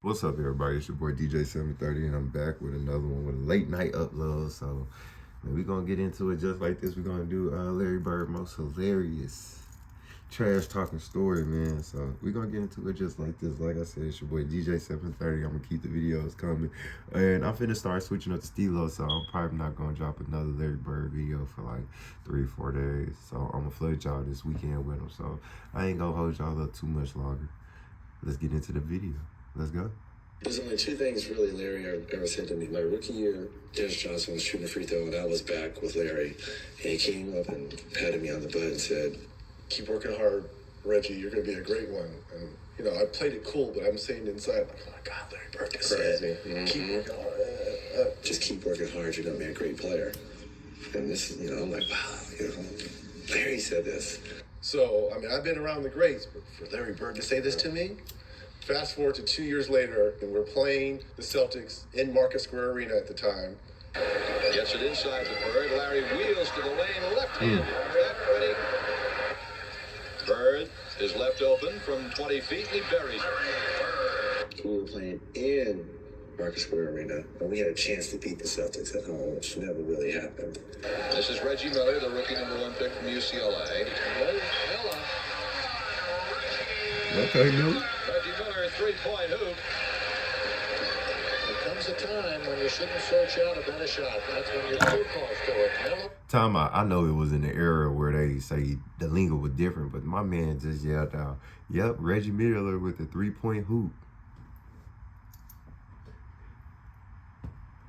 What's up, everybody? It's your boy DJ 730, and I'm back with another one with a late night upload. So, man, we're gonna get into it just like this. We're gonna do Larry Bird most hilarious trash talking story, man. So we're gonna get into it just like this. Like I said, it's your boy DJ 730. I'm gonna keep the videos coming, and I'm finna start switching up to Stilo. So I'm probably not gonna drop another Larry Bird video for like 3-4 days. So I'm gonna flood y'all this weekend with him. So I ain't gonna hold y'all up too much longer. Let's get into the video. Let's go. There's only two things really Larry ever said to me. My rookie year, Dennis Johnson was shooting a free throw, and I was back with Larry. And he came up and patted me on the butt and said, "Keep working hard, Reggie. You're going to be a great one." And, you know, I played it cool, but I'm saying inside, like, oh my God, Larry Bird just said, keep working hard. Just keep working hard. You're going to be a great player. And this is, you know, I'm like, wow, you know, Larry said this. So, I mean, I've been around the greats, but for Larry Bird to say this to me, fast forward to 2 years later, and we're playing the Celtics in Market Square Arena at the time. Gets it inside to Bird. Larry wheels to the lane, left hand. Ready. Bird is left open from 20 feet, and he buries it. We were playing in Market Square Arena, and we had a chance to beat the Celtics at home, which never really happened. This is Reggie Miller, the rookie #1 pick from UCLA. Okay, dude. Reggie Miller, three-point hoop. There comes a time when you shouldn't search out a better shot. That's when you're too close to it. Miller. Time out. I know it was in the era where they say the lingo was different, but my man just yelled out, "Yep, Reggie Miller with the 3-point hoop."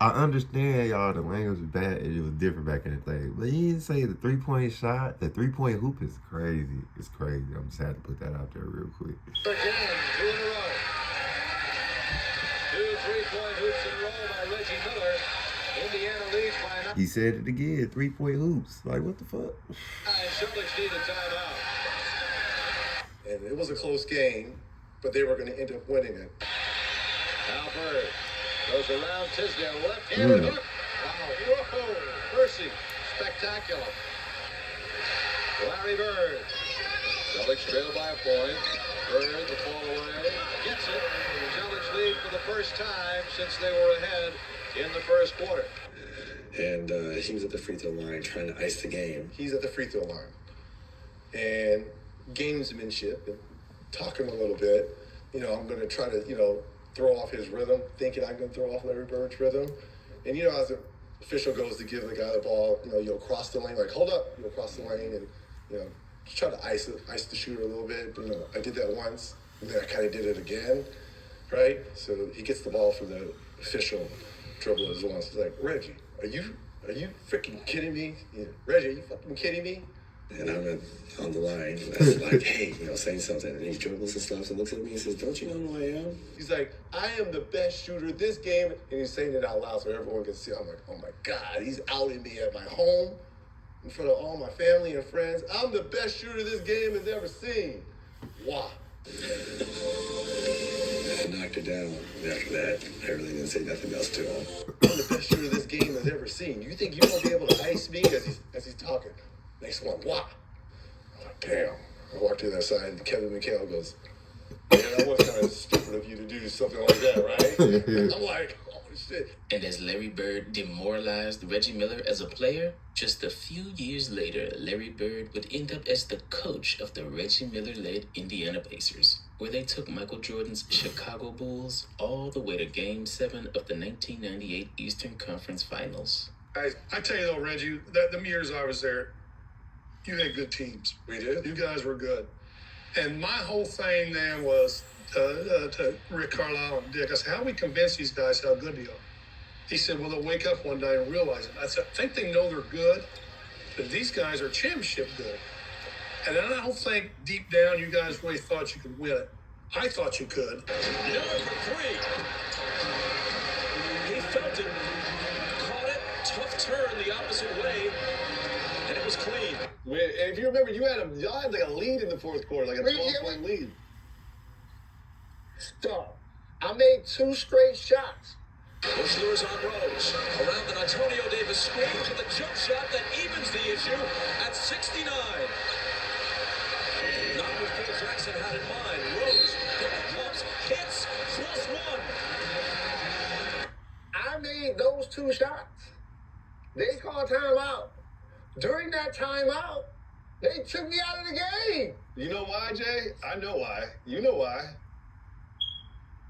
I understand, y'all, the language was bad and it was different back in the day. But he didn't say the 3-point shot. The 3-point hoop is crazy. It's crazy. I'm just had to put that out there real quick. Again, two in a row. Two three-point hoops in a row by Reggie Miller. Indiana leads by 9. He said it again, 3-point hoops. Like, what the fuck? Celtics need a timeout. And it was a close game, but they were going to end up winning it. Now Bird goes around Tisdale, left-handed hook. Wow, whoa, Percy, spectacular. Larry Bird. Celtics trail by a point. Bird, the fall away, gets it. Celtics lead for the first time since they were ahead in the first quarter. And he was at the free throw line trying to ice the game. He's at the free throw line. And gamesmanship, and talking a little bit, you know, I'm going to try to, you know, throw off his rhythm, thinking I'm going to throw off Larry Bird's rhythm. And, you know, as the official goes to give the guy the ball, you know, you'll cross the lane, like, hold up, you'll cross the lane and, you know, just try to ice the shooter a little bit. You know, I did that once, and then I kind of did it again, right? So he gets the ball from the official dribblers once. He's like, "Reggie, are you freaking kidding me? Yeah, Reggie, are you fucking kidding me?" And I'm on the line, and I was like, "Hey, you know, saying something." And he dribbles and stops and looks at me and says, "Don't you know who I am?" He's like, "I am the best shooter this game." And he's saying it out loud so everyone can see. I'm like, oh my God, he's outing me at my home in front of all my family and friends. I'm the best shooter this game has ever seen. Wow. I knocked it down. And after that, I really didn't say nothing else to him. I'm the best shooter this game has ever seen. You think you're going to be able to ice me as he's talking? Next one, wow. I'm like, damn. I walked to the other side, and Kevin McHale goes, "Yeah, that was kind of stupid of you to do something like that, right?" I'm like, oh, shit. And as Larry Bird demoralized Reggie Miller as a player, just a few years later, Larry Bird would end up as the coach of the Reggie Miller-led Indiana Pacers, where they took Michael Jordan's Chicago Bulls all the way to Game 7 of the 1998 Eastern Conference Finals. Guys, I tell you though, Reggie, them years I was there, you had good teams. We did? You guys were good. And my whole thing then was to Rick Carlisle and Dick, I said, how do we convince these guys how good they are? He said, well, they'll wake up one day and realize it. I said, I think they know they're good, but these guys are championship good. And I don't think deep down you guys really thought you could win it. I thought you could. Miller for three. He felt it, caught it, tough turn the opposite way, and it was clean. And if you remember, y'all had like a lead in the fourth quarter, like a 12-point lead. Stop. I made 2 straight shots. Bushler's on Rose. Around an Antonio Davis screen with a jump shot that evens the issue at 69. Not what Phil Jackson had in mind. Rose hit the 2 shots. They called timeout. During that timeout, they took me out of the game. You know why, Jay? I know why. You know why.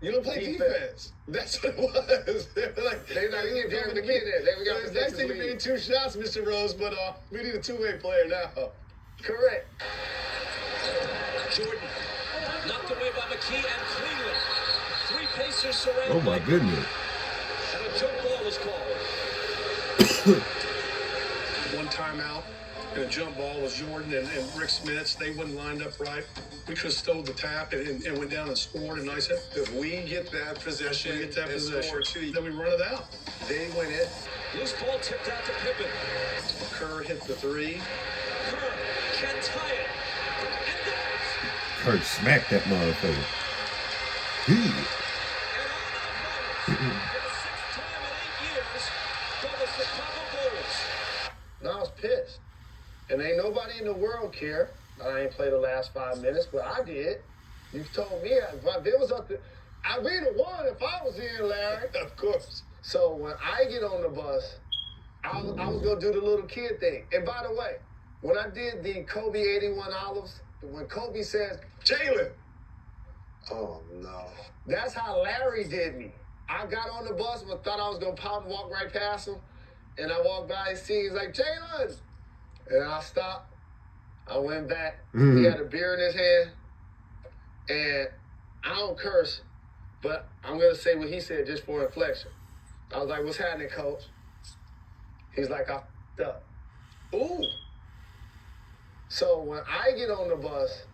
You don't play defense. That's what it was. They were like, They're not even giving the kid there. They got next thing to be 2 shots, Mr. Rose, but we need a two-way player now. Correct. Jordan knocked away by McKee and Cleveland. 3 Pacers surrounded. Oh my goodness. And a jump ball was called. One timeout, and a jump ball was Jordan and Rick Smits. They wouldn't lined up right. We could have stole the tap and went down and scored. And I said, If we get that possession, we get that and possession, score two, then we run it out. they win it. Loose ball tipped out to Pippen. Kerr hit the 3. Kerr can't tie it. Kurt smacked that motherfucker. And on that run, for the 6th time in 8 years, for the Chicago Bulls. And I was pissed. And ain't nobody in the world care that I ain't played the last 5 minutes, but I did. You told me if it was up to, I we'd have won if I was in, Larry. Of course. So when I get on the bus, I was gonna do the little kid thing. And by the way, when I did the Kobe 81 Olives, when Kobe says, Jalen. oh no, that's how Larry did me. I got on the bus but thought I was gonna pop and walk right past him. And I walked by his seat, he's like, Jalen. And I stopped. I went back. He had a beer in his hand. And I don't curse, but I'm going to say what he said just for inflection. I was like, what's happening, coach? He's like, I f***ed up. Ooh. So when I get on the bus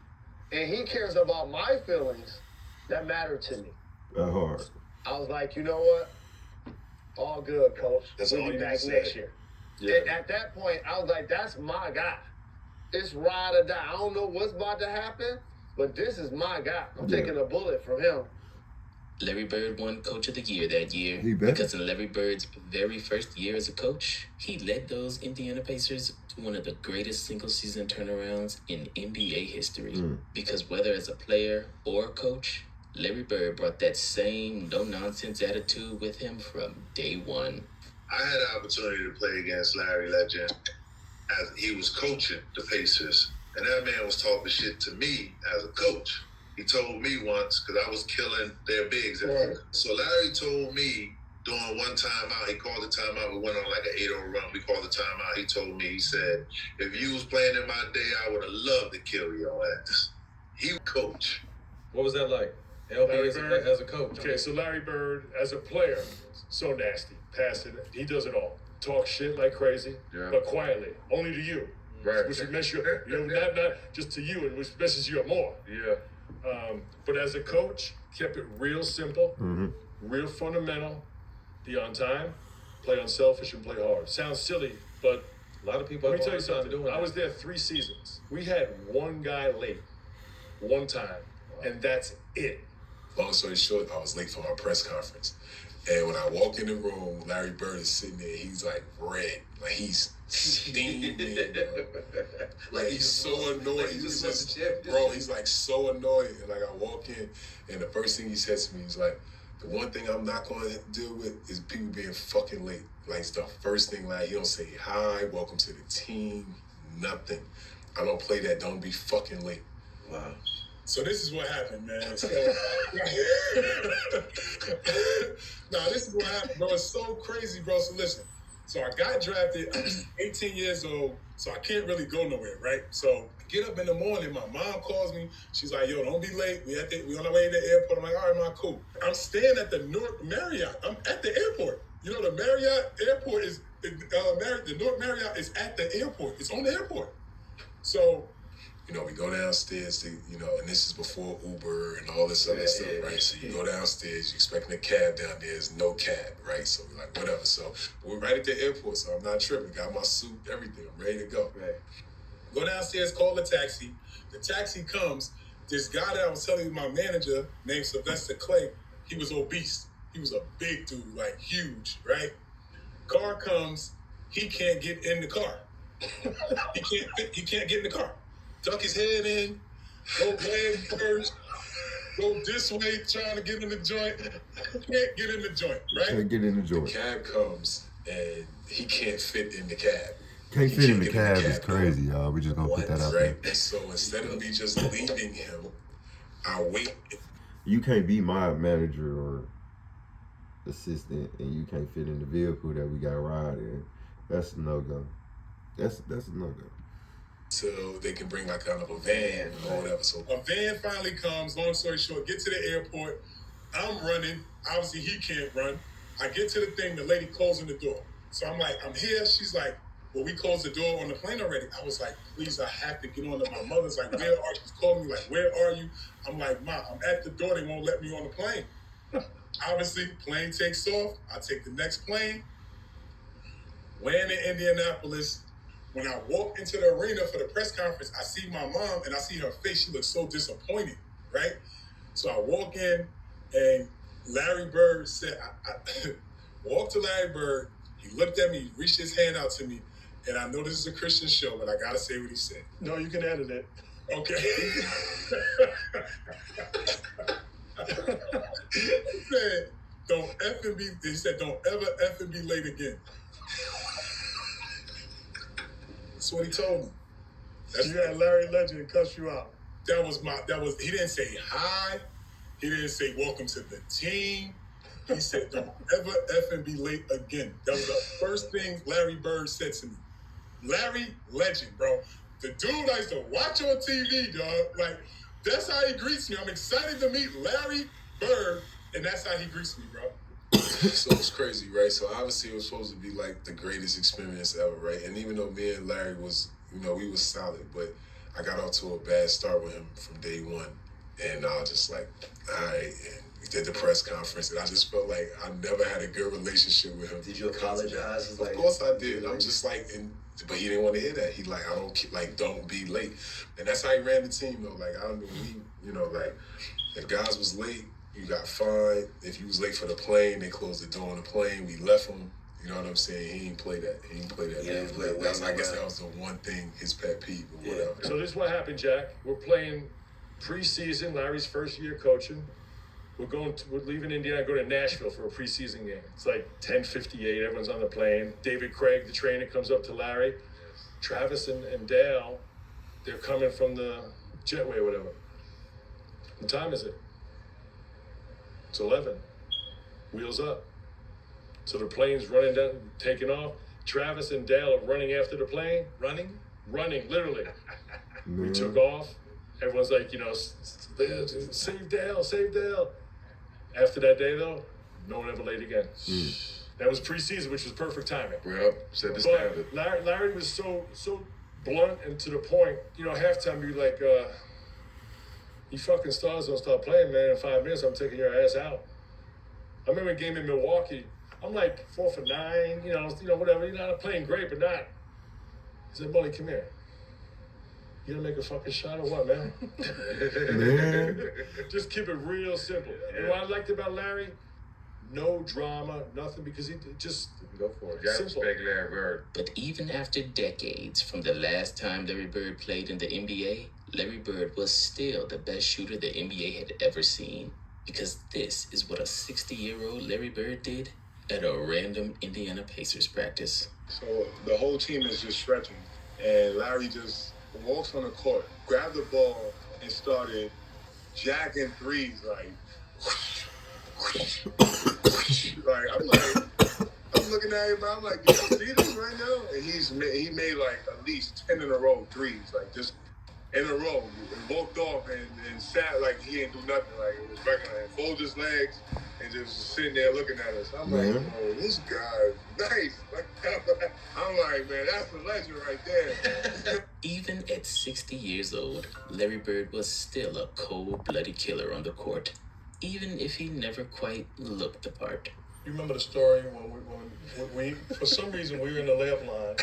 and he cares about my feelings, that mattered to me. That hard. I was like, you know what? All good, coach. That's we'll all be you back need to next say. year. Yeah. And at that point, I was like, that's my guy. It's ride or die. I don't know what's about to happen, but this is my guy. I'm taking a bullet from him. Larry Bird won Coach of the Year that year He better. because in Larry Bird's very first year as a coach, he led those Indiana Pacers to one of the greatest single-season turnarounds in NBA history. Because whether as a player or a coach, Larry Bird brought that same no-nonsense attitude with him from day one. I had the opportunity to play against Larry Legend as he was coaching the Pacers. And that man was talking shit to me as a coach. He told me once, because I was killing their bigs. Right. So Larry told me during one timeout, he called the timeout. We went on like an 8-0 run. We called the timeout. He told me, he said, if you was playing in my day, I would have loved to kill your ass. He was coach. What was that like? LB Larry as Bird? as a coach. Okay, so Larry Bird, as a player, so nasty. Passing it. He does it all. Talk shit like crazy, but quietly. Only to you. Right. Which would mess you up. You know, not just to you, and which messes you up more. Yeah. But as a coach, kept it real simple, real fundamental. Be on time, play unselfish, and play hard. Sounds silly, but A lot of people let me have tell a you hard time something. doing I was there 3 seasons. We had one guy late, one time, and that's it. Long story short, I was late for my press conference. And when I walk in the room, Larry Bird is sitting there. He's like red. Like he's steaming. Like he's so annoyed. He's just, bro, he's like so annoyed. And like I walk in, and the first thing he says to me is like, the one thing I'm not going to deal with is people being fucking late. Like it's the first thing, like he don't say hi, welcome to the team, nothing. I don't play that, don't be fucking late. Wow. So this is what happened, man. So, nah, this is what happened, bro. It's so crazy, bro. So listen. So I got drafted. I was 18 years old, so I can't really go nowhere, right? So I get up in the morning. My mom calls me. She's like, "Yo, don't be late. We on our way to the airport." I'm like, "All right, man, cool." I'm staying at the North Marriott. I'm at the airport. You know, the Marriott airport is the North Marriott is at the airport. It's on the airport. So, you know, we go downstairs to, you know, and this is before Uber and all this other stuff, right? So you go downstairs, you're expecting a cab down there, there's no cab, right? So we're like, whatever. So we're right at the airport, so I'm not tripping. Got my suit, everything, I'm ready to go. Right. Go downstairs, call the taxi. The taxi comes. This guy that I was telling you, my manager, named Sylvester Clay, he was obese. He was a big dude, like huge, right? Car comes, he can't get in the car. He can't get in the car. Duck his head in, go leg first, go this way trying to get in the joint. Can't get in the joint, right? Can't get in the joint. The cab comes, and he can't fit in the cab. Can't He fit in the get cab is crazy, door. y'all. We just gonna put that out Right? there. And so instead of me just leaving him, I wait. You can't be my manager or assistant and you can't fit in the vehicle that we got ride in. That's a no-go. That's a no-go. So they can bring like kind of a van or whatever. So A van finally comes, long story short, get to the airport. I'm running. Obviously, he can't run. I get to the thing, the lady closing the door. So I'm like, I'm here. She's like, well, we closed the door on the plane already. I was like, please, I have to get on. And my mother's like, where are you? She's calling me like, where are you? I'm like, Ma, I'm at the door. They won't let me on the plane. Obviously, plane takes off. I take the next plane. Land in Indianapolis. When I walk into the arena for the press conference, I see my mom and I see her face. She looks so disappointed, right? So I walk in and Larry Bird said, I walked to Larry Bird. He looked at me, reached his hand out to me, and I know this is a Christian show, but I gotta say what he said. No, you can edit it. Okay. He said, don't effing be, he said, don't ever effing be late again. That's what he told me. So you had Larry Legend cuss you out. He didn't say hi. He didn't say welcome to the team. He said, don't ever effing be late again. That was the first thing Larry Bird said to me. Larry Legend, bro. The dude I used to watch on TV, dog. Like, that's how he greets me. I'm excited to meet Larry Bird, and that's how he greets me, bro. So it's crazy, right? So obviously it was supposed to be like the greatest experience ever, right? And even though me and Larry was, we was solid, but I got off to a bad start with him from day one. And I was just like, all right. And we did the press conference, and I just felt like I never had a good relationship with him. Did you apologize? Of course I did. I'm just like, but he didn't want to hear that. He like, don't be late. And that's how he ran the team, though. Like, I don't know, like, if guys was late, you got fined. If you was late for the plane, they closed the door on the plane. We left him. You know what I'm saying? He didn't play that. Yeah, I guess that was the one thing, his pet peeve or whatever. So this is what happened, Jack. We're playing preseason, Larry's first year coaching. We're leaving Indiana, go to Nashville for a preseason game. It's like 10:58, everyone's on the plane. David Craig, the trainer, comes up to Larry. Travis and Dale, they're coming from the jetway or whatever. What time is it? It's 11. Wheels up. So the plane's running down, taking off. Travis and Dale are running after the plane. Running, literally. We took off. Everyone's like, save Dale, save Dale. After that day, though, no one ever late again. That was preseason, which was perfect timing. Well, set the standard. Larry was so blunt and to the point. Halftime, you'd be like, you fucking stars don't start playing, man. In 5 minutes, I'm taking your ass out. I remember a game in Milwaukee. I'm like 4 for 9, whatever. You're not playing great, but not. He said, Bully, come here. You gonna make a fucking shot or what, man? Just keep it real simple. And what I liked about Larry, no drama, nothing, because he just go for it. You gotta respect Larry Bird. But even after decades from the last time Larry Bird played in the NBA, Larry Bird was still the best shooter the NBA had ever seen. Because this is what a 60-year-old Larry Bird did at a random Indiana Pacers practice. So the whole team is just stretching, and Larry just walks on the court, grabbed the ball, and started jacking threes, like I'm looking at him, I'm like, do you see this right now? And he made like at least 10 in a row threes, like just in a row, and walked off and sat like he didn't do nothing, like it was regular, and folded his legs and just sitting there looking at us. I'm like, oh, this guy's nice. I'm like, man, that's a legend right there. Even at 60 years old, Larry Bird was still a cold-blooded killer on the court, even if he never quite looked the part. You remember the story when we for some reason we were in the layup line,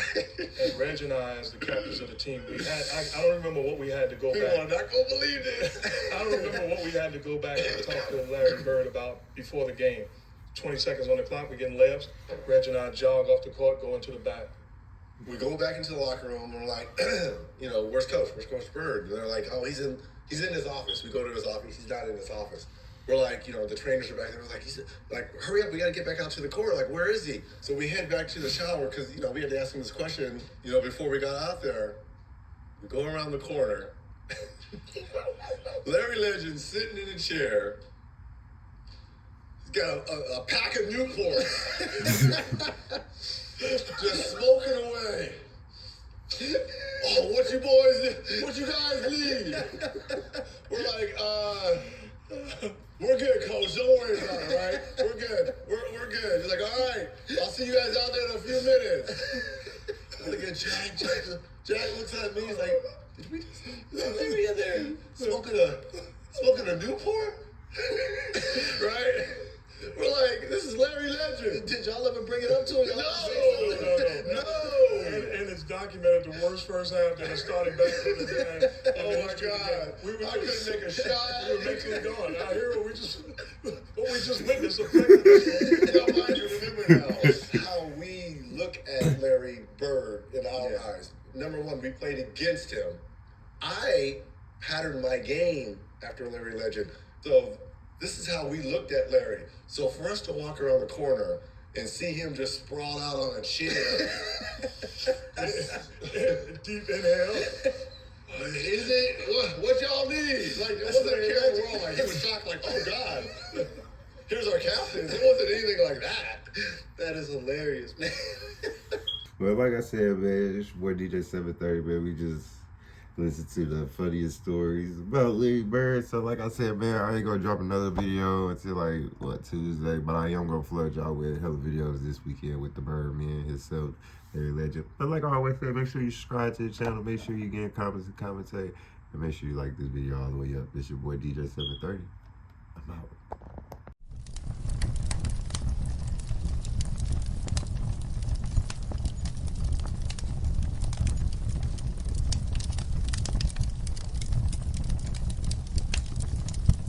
and Reg and I, as the captains of the team, I don't remember what we had to go back. People are not gonna believe this. I don't remember what we had to go back and talk to Larry Bird about before the game. 20 seconds on the clock, we're getting layups. Reg and I jog off the court, go into the back. We go back into the locker room, and we're like, where's Coach? Where's Coach Bird? And they're like, oh, he's in his office. We go to his office. He's not in his office. we're like, the trainers are back there. We're like, hurry up, we got to get back out to the court. Like, where is he? So we head back to the shower because, we had to ask him this question, before we got out there. We go around the corner. Larry Legend sitting in a chair. He's got a pack of Newports. Just smoking away. Oh, what you guys need? We're like, we're good, coach. Don't worry about it, right? We're good. We're good. He's like, all right, I'll see you guys out there in a few minutes. I look at Jack. Jack looks at me. He's like, did we just Larry in there smoking a Newport? Right? We're like, this is Larry Legend. Did y'all ever bring it up to him? No. And it's documented the worst first half that it started back in the day. Oh my God. I couldn't make a shot. We were mentally going. Out here, what we just witnessed affected us. Y'all mind you, remember now how we look at Larry Bird in our eyes. Number one, we played against him. I patterned my game after Larry Legend. So this is how we looked at Larry. So for us to walk around the corner and see him just sprawled out on a chair. Deep inhale. Is it? What y'all need? Like, it wasn't a camera roll. Like, he was shocked, like, oh, God. Here's our captains. It wasn't anything like that. That is hilarious, man. Well, like I said, man, it's your boy DJ 730, man. We just listen to the funniest stories about Larry Bird. So, like I said, man, I ain't gonna drop another video until, Tuesday. But I am gonna flood y'all with hella videos this weekend with the Birdman himself, Larry Legend. But like I always say, make sure you subscribe to the channel. Make sure you get comments and commentate. And make sure you like this video all the way up. This your boy DJ 730. I'm out.